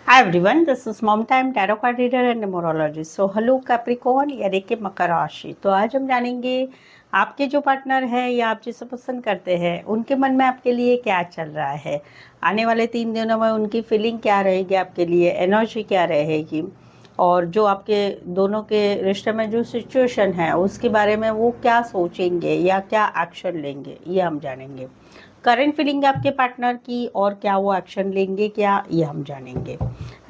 Hi everyone, this is Mom Time Tarot Card Reader and Numerologist. So hello Capricorn यानी कि मकर राशि। तो आज हम जानेंगे आपके जो पार्टनर है या आप जिसे पसंद करते हैं उनके मन में आपके लिए क्या चल रहा है, आने वाले 3 दिनों में उनकी फीलिंग क्या रहेगी, आपके लिए एनर्जी क्या रहेगी, और जो आपके दोनों के रिश्ते में जो सिचुएशन है उसके बारे में वो क्या सोचेंगे या क्या एक्शन लेंगे, ये हम जानेंगे। करंट फीलिंग आपके पार्टनर की और क्या वो एक्शन लेंगे क्या, ये हम जानेंगे।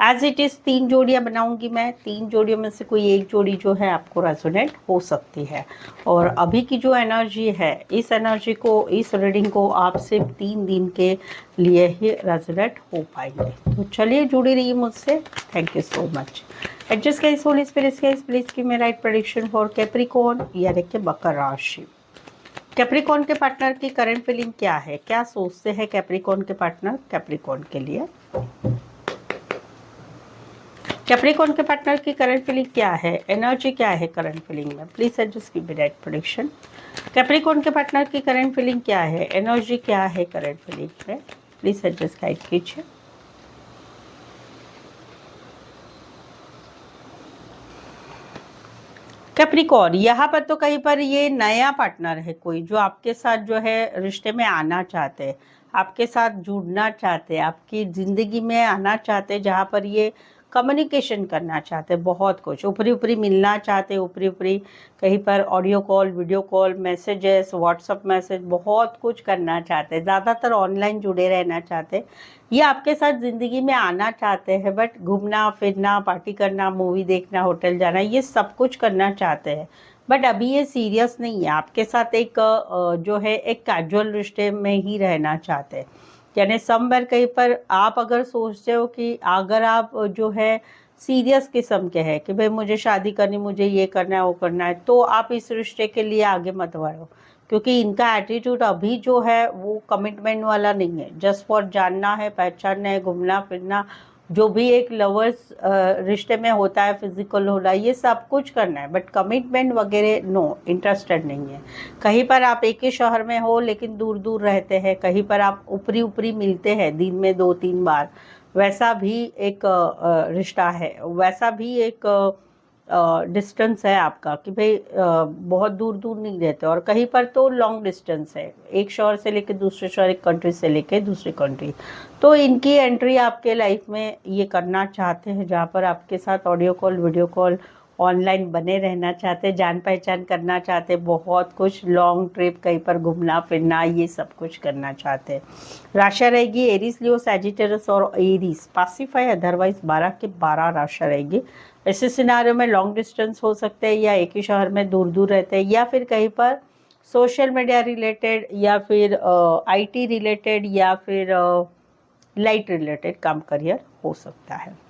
एज इट इज़ 3 जोड़ियाँ बनाऊंगी मैं। 3 जोड़ियों में से कोई एक जोड़ी जो है आपको रेजोनेट हो सकती है, और अभी की जो एनर्जी है इस एनर्जी को, इस रीडिंग को आप सिर्फ 3 दिन के लिए ही रेजोनेट हो पाएंगे। तो चलिए जुड़ी रहिए मुझसे। Thank you so much. Adjust guys, holy spirits guys, please give me right prediction for Capricorn यानी कि मकर राशि। कैप्रिकॉर्न के पार्टनर की करंट फीलिंग क्या है, क्या सोचते हैं कैप्रिकॉर्न के पार्टनर कैप्रिकॉर्न के लिए। कैप्रिकॉर्न के पार्टनर की करंट फीलिंग क्या है, एनर्जी क्या है करंट फीलिंग में, please adjust give me right prediction. Capricorn के पार्टनर की करंट फीलिंग क्या है, एनर्जी क्या है करंट फीलिंग में, प्लीज एडजस्ट गाइड कीजिए। कैप्रिकॉर्न, यहाँ पर तो कहीं पर ये नया पार्टनर है कोई जो आपके साथ जो है रिश्ते में आना चाहते हैं, आपके साथ जुड़ना चाहते हैं, आपकी ज़िंदगी में आना चाहते हैं, जहाँ पर ये कम्युनिकेशन करना चाहते हैं, बहुत कुछ ऊपरी ऊपरी मिलना चाहते हैं, ऊपरी ऊपरी कहीं पर audio call, video call, messages, WhatsApp message, बहुत कुछ करना चाहते हैं, ज़्यादातर ऑनलाइन जुड़े रहना चाहते हैं। ये आपके साथ ज़िंदगी में आना चाहते हैं, बट घूमना फिरना, पार्टी करना, मूवी देखना, होटल जाना, ये सब कुछ करना चाहते हैं, बट अभी ये सीरियस नहीं है। आपके साथ एक जो है एक कैजुअल रिश्ते में ही रहना चाहते हैं। यानी समवेयर कहीं पर आप अगर सोचते हो कि अगर आप जो है सीरियस किस्म के हैं कि भाई मुझे शादी करनी, मुझे ये करना है वो करना है, तो आप इस रिश्ते के लिए आगे मत बढ़ो, क्योंकि इनका एटीट्यूड अभी जो है वो कमिटमेंट वाला नहीं है। जस्ट फॉर जानना है, पहचानना है, घूमना फिरना, जो भी एक लवर्स रिश्ते में होता है, फिजिकल होना, ये सब कुछ करना है, बट कमिटमेंट वगैरह नो, इंटरेस्टेड नहीं है। कहीं पर आप एक ही शहर में हो लेकिन दूर दूर रहते हैं, कहीं पर आप ऊपरी ऊपरी मिलते हैं दिन में 2-3 बार, वैसा भी एक रिश्ता है, वैसा भी एक डिस्टेंस है आपका कि भाई बहुत दूर दूर नहीं रहते, और कहीं पर तो लॉन्ग डिस्टेंस है, एक शहर से लेकर दूसरे शहर, एक कंट्री से लेकर दूसरी कंट्री। तो इनकी एंट्री आपके लाइफ में ये करना चाहते हैं, जहाँ पर आपके साथ audio call, video call, online बने रहना चाहते हैं, जान पहचान करना चाहते हैं, बहुत कुछ लॉन्ग ट्रिप, कहीं पर घूमना फिरना, ये सब कुछ करना चाहते हैं। राशि रहेगी एरीज, लियो, सैजिटेरियस और एरीज। पासिफाई अदरवाइज 12 के 12 राशि रहेगी। ऐसे सिनारियों में लॉन्ग डिस्टेंस हो सकते हैं, या एक ही शहर में दूर दूर रहते हैं, या फिर कहीं पर सोशल मीडिया रिलेटेड, या फिर आईटी रिलेटेड, या फिर लाइट रिलेटेड काम करियर हो सकता है।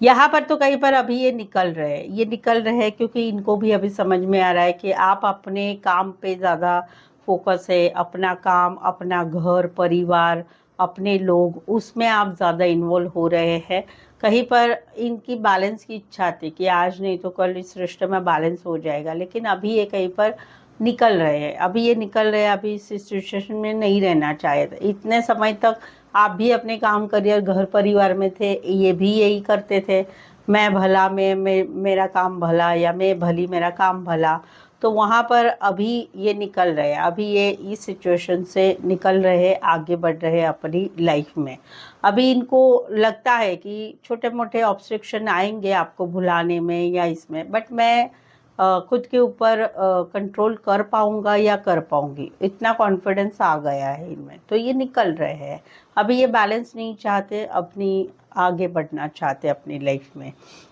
यहाँ पर तो कहीं पर अभी ये निकल रहे हैं क्योंकि इनको भी अभी समझ में आ रहा है कि आप अपने काम पे ज़्यादा फोकस है, अपना काम, अपना घर परिवार, अपने लोग, उसमें आप ज़्यादा इन्वॉल्व हो रहे हैं। कहीं पर इनकी बैलेंस की इच्छा थी कि आज नहीं तो कल इस रिश्ते में बैलेंस हो जाएगा, लेकिन अभी ये कहीं पर निकल रहे हैं, अभी इस सिचुएशन में नहीं रहना चाहे थे। इतने समय तक आप भी अपने काम करियर घर परिवार में थे, ये भी यही करते थे, मैं भला मेरा काम भला, या मैं भली मेरा काम भला। तो वहाँ पर अभी ये निकल रहे हैं, अभी ये इस सिचुएशन से निकल रहे हैं, आगे बढ़ रहे हैं अपनी लाइफ में। अभी इनको लगता है कि छोटे मोटे ऑब्स्ट्रक्शन आएंगे आपको भुलाने में या इसमें, बट मैं खुद के ऊपर कंट्रोल कर पाऊंगा या कर पाऊंगी, इतना कॉन्फिडेंस आ गया है इनमें, तो ये निकल रहे हैं। अभी ये बैलेंस नहीं चाहते, अपनी आगे बढ़ना चाहते अपनी लाइफ में।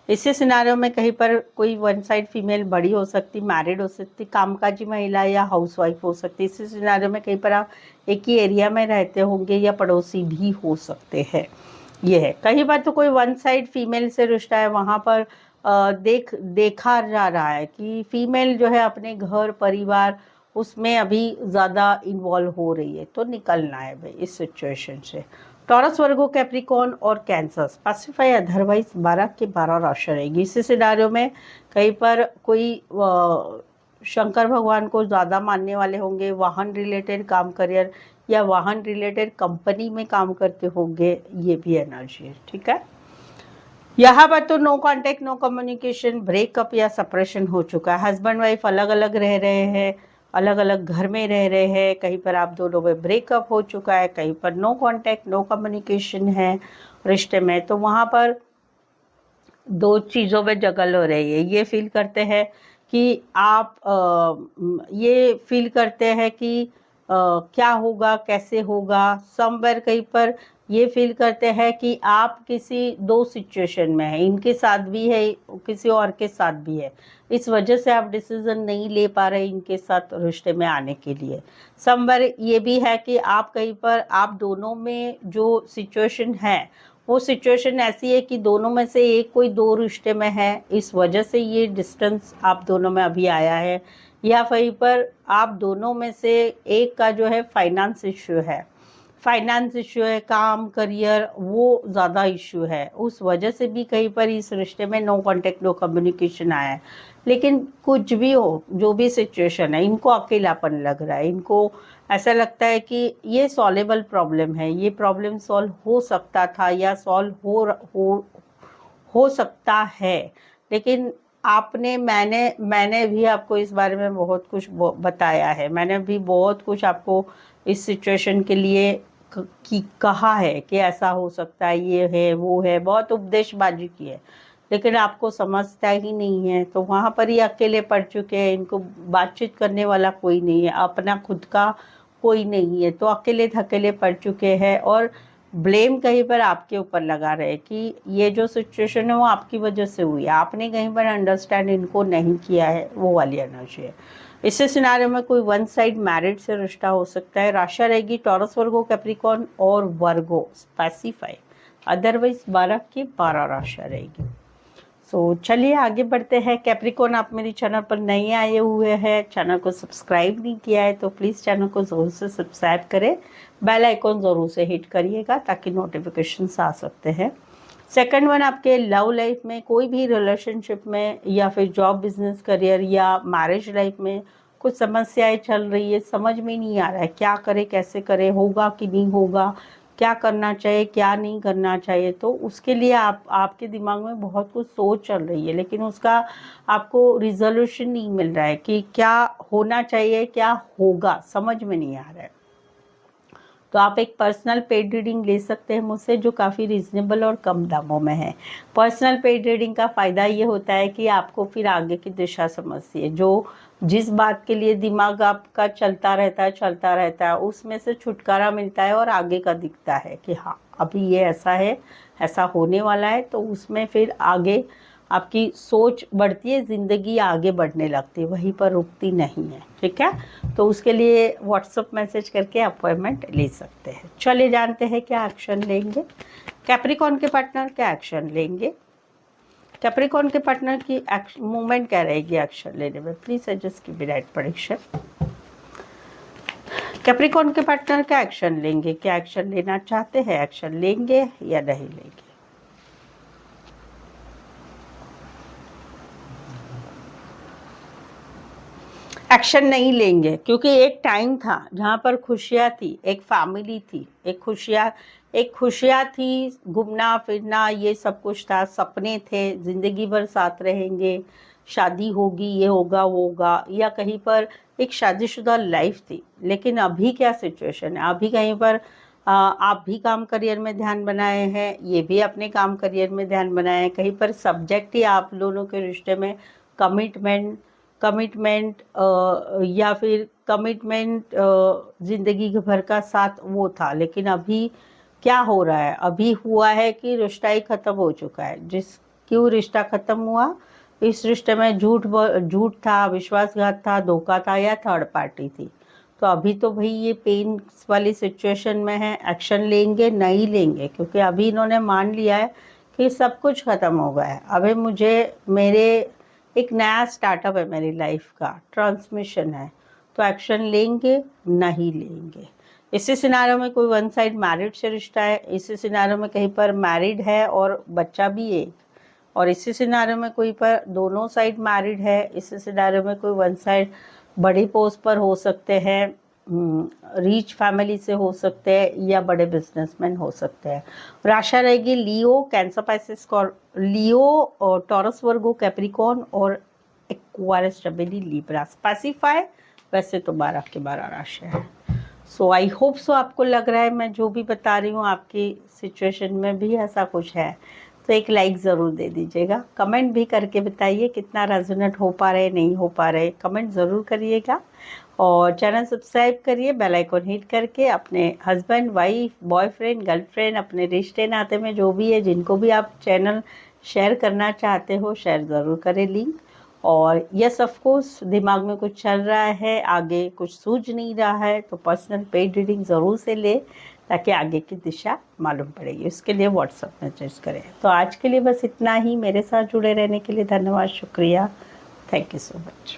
इसी सिनारियों में कहीं पर कोई वन साइड फीमेल बड़ी हो सकती, मैरिड हो सकती, कामकाजी महिला या हाउसवाइफ हो सकती। इसी सिनारियों में कहीं पर आप एक ही एरिया में रहते होंगे या पड़ोसी भी हो सकते हैं। ये है, कहीं बार तो कोई वन साइड फीमेल से रिश्ता है, वहाँ पर देखा जा रहा है कि फीमेल जो है अपने घर परिवार उसमें अभी ज़्यादा इन्वॉल्व हो रही है, तो निकलना है भाई इस सिचुएशन से। टॉरस, वर्गो, कैप्रिकॉर्न और कैंसर पासिफाई अदरवाइज 12 के 12 राशि रहेगी। इसी सिनारियों में कहीं पर कोई शंकर भगवान को ज़्यादा मानने वाले होंगे, वाहन रिलेटेड काम करियर, या वाहन रिलेटेड कंपनी में काम करते होंगे, ये भी एनर्जी है। ठीक है, यहाँ पर तो no contact, no communication, breakup या सेपरेशन हो चुका है। हस्बैंड वाइफ अलग अलग रह रहे हैं, अलग अलग घर में रह रहे हैं, कहीं पर आप दोनों में ब्रेकअप हो चुका है, कहीं पर नो कांटेक्ट, नो कम्युनिकेशन है रिश्ते में। तो वहाँ पर दो चीज़ों में जगल हो रही है। ये फील करते हैं कि आप ये फील करते हैं कि क्या होगा, कैसे होगा। समवेयर कहीं पर ये फील करते हैं कि आप किसी दो सिचुएशन में हैं, इनके साथ भी है, किसी और के साथ भी है। इस वजह से आप डिसीजन नहीं ले पा रहे इनके साथ रिश्ते में आने के लिए। समवेयर ये भी है कि आप कहीं पर आप दोनों में जो सिचुएशन है वो सिचुएशन ऐसी है कि दोनों में से एक कोई दो रिश्ते में है, इस वजह से ये डिस्टेंस आप दोनों में अभी आया है। या कहीं पर आप दोनों में से एक का जो है फाइनेंस इश्यू है, फाइनेंस इश्यू है, काम करियर वो ज़्यादा इश्यू है, उस वजह से भी कहीं पर इस रिश्ते में नो कांटेक्ट, नो कम्युनिकेशन आया है। लेकिन कुछ भी हो, जो भी सिचुएशन है, इनको अकेलापन लग रहा है, इनको ऐसा लगता है कि ये सॉल्वेबल प्रॉब्लम है, ये प्रॉब्लम सॉल्व हो सकता था या सॉल्व हो सकता है। लेकिन मैंने भी आपको इस बारे में बहुत कुछ बताया है, मैंने भी बहुत कुछ आपको इस सिचुएशन के लिए कहा है कि ऐसा हो सकता है, ये है वो है, बहुत उपदेशबाजी की है, लेकिन आपको समझता ही नहीं है। तो वहाँ पर ही अकेले पड़ चुके हैं, इनको बातचीत करने वाला कोई नहीं है, अपना खुद का कोई नहीं है, तो अकेले थकेले पड़ चुके हैं और ब्लेम कहीं पर आपके ऊपर लगा रहे कि ये जो सिचुएशन है वो आपकी वजह से हुई है, आपने कहीं पर अंडरस्टैंड इनको नहीं किया है, वो वाली एनर्जी है। इससे सिनारियो में कोई वन साइड मैरिड से रिश्ता हो सकता है। राशि रहेगी टॉरस, वर्गो, कैप्रिकॉर्न और वर्गो स्पेसिफाई, अदरवाइज 12 की 12 राशि रहेगी। चलिए आगे बढ़ते हैं। कैप्रिकॉर्न, आप मेरी चैनल पर नए आए हुए हैं, चैनल को सब्सक्राइब नहीं किया है तो प्लीज़ चैनल को ज़रूर से सब्सक्राइब करें, बेल आइकॉन ज़रूर से हिट करिएगा ताकि नोटिफिकेशंस आ सकते हैं। सेकंड वन, आपके लव लाइफ में, कोई भी रिलेशनशिप में या फिर जॉब, बिजनेस, करियर या मैरिज लाइफ में कुछ समस्याएं चल रही है, समझ में नहीं आ रहा है क्या करे, कैसे करे, होगा कि नहीं होगा, क्या करना चाहिए, क्या नहीं करना चाहिए। तो उसके लिए आपके दिमाग में बहुत कुछ सोच चल रही है, लेकिन उसका आपको रिजोल्यूशन नहीं मिल रहा है कि क्या होना चाहिए, क्या होगा, समझ में नहीं आ रहा है। तो आप एक पर्सनल पेड रीडिंग ले सकते हैं मुझसे, जो काफ़ी रीज़नेबल और कम दामों में है। पर्सनल पेड रीडिंग का फ़ायदा ये होता है कि आपको फिर आगे की दिशा समझती है, जो जिस बात के लिए दिमाग आपका चलता रहता है उसमें से छुटकारा मिलता है और आगे का दिखता है कि हाँ अभी ये ऐसा है, ऐसा होने वाला है। तो उसमें फिर आगे आपकी सोच बढ़ती है, ज़िंदगी आगे बढ़ने लगती है, वहीं पर रुकती नहीं है। ठीक है, तो उसके लिए व्हाट्सअप मैसेज करके अपॉइंटमेंट ले सकते हैं। चलिए जानते हैं क्या एक्शन लेंगे। कैप्रिकॉर्न के पार्टनर क्या एक्शन लेंगे, कैप्रिकॉर्न के पार्टनर की मूवमेंट क्या रहेगी एक्शन लेने में। प्लीज सजेस्ट की राइट प्रेडिक्शन। कैप्रिकॉर्न के पार्टनर क्या एक्शन लेंगे, क्या एक्शन लेना चाहते हैं, एक्शन लेंगे या नहीं लेंगे। एक्शन नहीं लेंगे, क्योंकि एक टाइम था जहाँ पर खुशियाँ थी, एक फैमिली थी, एक खुशियाँ थी, घूमना फिरना ये सब कुछ था, सपने थे, ज़िंदगी भर साथ रहेंगे, शादी होगी, ये होगा वो होगा, या कहीं पर एक शादीशुदा लाइफ थी। लेकिन अभी क्या सिचुएशन है, अभी कहीं पर आप भी काम करियर में ध्यान बनाए हैं, ये भी अपने काम करियर में ध्यान बनाए हैं, कहीं पर सब्जेक्ट ही आप दोनों के रिश्ते में कमिटमेंट या फिर कमिटमेंट ज़िंदगी भर का साथ वो था। लेकिन अभी क्या हो रहा है, अभी हुआ है कि रिश्ता ही ख़त्म हो चुका है। क्यों रिश्ता ख़त्म हुआ, इस रिश्ते में झूठ था, विश्वासघात था, धोखा था या थर्ड पार्टी थी। तो अभी तो भाई ये पेन वाली सिचुएशन में है, एक्शन लेंगे नहीं लेंगे, क्योंकि अभी इन्होंने मान लिया है कि सब कुछ ख़त्म हो गया है। अभी मुझे एक नया स्टार्टअप है, मेरी लाइफ का ट्रांसमिशन है, तो एक्शन लेंगे नहीं लेंगे। इसी सिनारियो में कोई वन साइड मैरिड से रिश्ता है, इसी सिनारियो में कहीं पर मैरिड है और बच्चा भी एक, और इसी सिनारियो में कोई पर दोनों साइड मैरिड है, इसी सिनारियो में कोई वन साइड बड़ी पोस्ट पर हो सकते हैं, रिच फैमिली से हो सकते हैं या बड़े बिजनेसमैन हो सकते हैं। और आशा रहेगी लियो, कैंसर, पाइसेस, लियो और टॉरस, वर्गो, कैप्रिकॉर्न और एक्वारियस, जमिनी, लिब्रा, स्पेसिफाई वैसे तो 12 के 12 राशि है। सो आई होप सो आपको लग रहा है मैं जो भी बता रही हूँ आपकी सिचुएशन में भी ऐसा कुछ है, तो एक लाइक ज़रूर दे दीजिएगा। कमेंट भी करके बताइए कितना रेजोनेट हो पा रहे नहीं हो पा रहे, कमेंट ज़रूर करिएगा। और चैनल सब्सक्राइब करिए बेल आइकन हिट करके। अपने हस्बैंड, वाइफ, बॉयफ्रेंड, गर्लफ्रेंड, अपने रिश्ते नाते में जो भी है जिनको भी आप चैनल शेयर करना चाहते हो शेयर ज़रूर करें लिंक। और यस ऑफ कोर्स दिमाग में कुछ चल रहा है, आगे कुछ सूझ नहीं रहा है, तो पर्सनल पेड रीडिंग ज़रूर से ले ताकि आगे की दिशा मालूम पड़ेगी। उसके लिए व्हाट्सएप मैसेज करें। तो आज के लिए बस इतना ही। मेरे साथ जुड़े रहने के लिए धन्यवाद, शुक्रिया, थैंक यू सो मच।